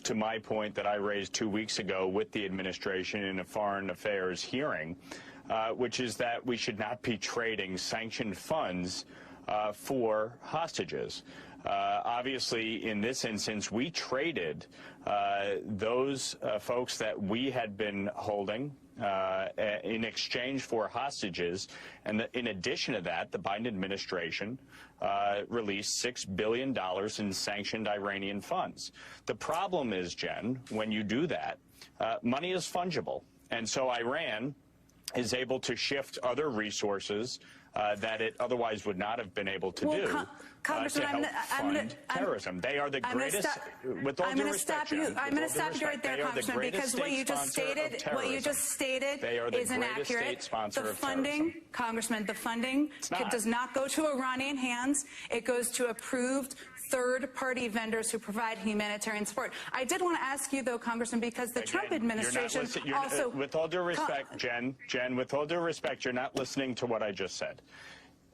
to my point that I raised 2 weeks ago with the administration in a foreign affairs hearing, which is that we should not be trading sanctioned funds for hostages. Obviously, in this instance, we traded those folks that we had been holding in exchange for hostages. And in addition to that, the Biden administration released $6 billion in sanctioned Iranian funds. The problem is, Jen, when you do that, money is fungible. And so Iran is able to shift other resources that it otherwise would not have been able to do to help fund terrorism. They are the greatest, with all due respect, Jen, I'm going to stop you right there, Congressman, because what you just stated is inaccurate. The funding, Congressman, the funding does not go to Iranian hands. It goes to approved third-party vendors who provide humanitarian support. I did want to ask you, though, Congressman, because the Trump administration also... with all due respect, Jen, with all due respect, you're not listening to what I just said.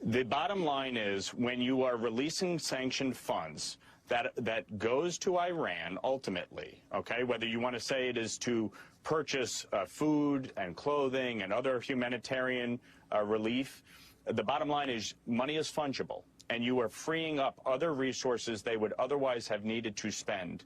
The bottom line is, when you are releasing sanctioned funds, that goes to Iran ultimately, okay, whether you want to say it is to purchase food and clothing and other humanitarian relief, the bottom line is money is fungible, and you are freeing up other resources they would otherwise have needed to spend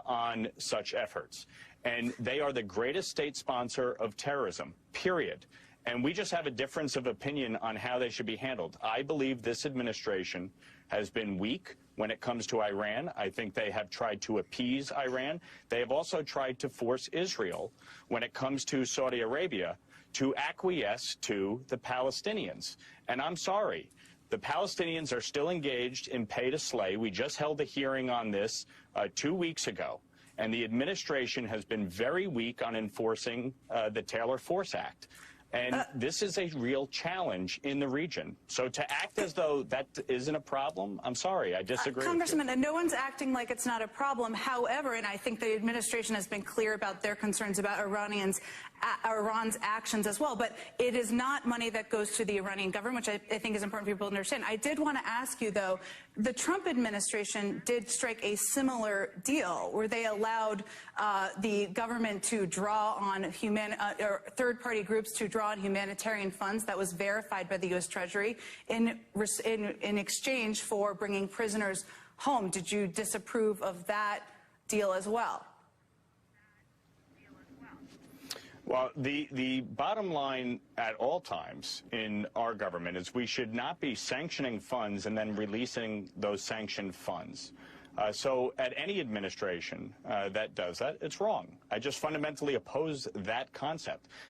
on such efforts. And they are the greatest state sponsor of terrorism, period. And we just have a difference of opinion on how they should be handled. I believe this administration has been weak when it comes to Iran. I think they have tried to appease Iran. They have also tried to force Israel, when it comes to Saudi Arabia, to acquiesce to the Palestinians. And I'm sorry, the Palestinians are still engaged in pay to slay. We just held a hearing on this 2 weeks ago. And the administration has been very weak on enforcing the Taylor Force Act. And this is a real challenge in the region. So to act as though that isn't a problem, I'm sorry, I disagree Congressman, with you. no one's acting like it's not a problem. However, and I think the administration has been clear about their concerns about Iran's actions as well, but it is not money that goes to the Iranian government, which I think is important for people to understand. I did want to ask you, though, the Trump administration did strike a similar deal where they allowed the government to draw on or third-party groups to draw on humanitarian funds that was verified by the U.S. Treasury in exchange for bringing prisoners home. Did you disapprove of that deal as well? Well, the bottom line at all times in our government is we should not be sanctioning funds and then releasing those sanctioned funds. So at any administration that does that, it's wrong. I just fundamentally oppose that concept.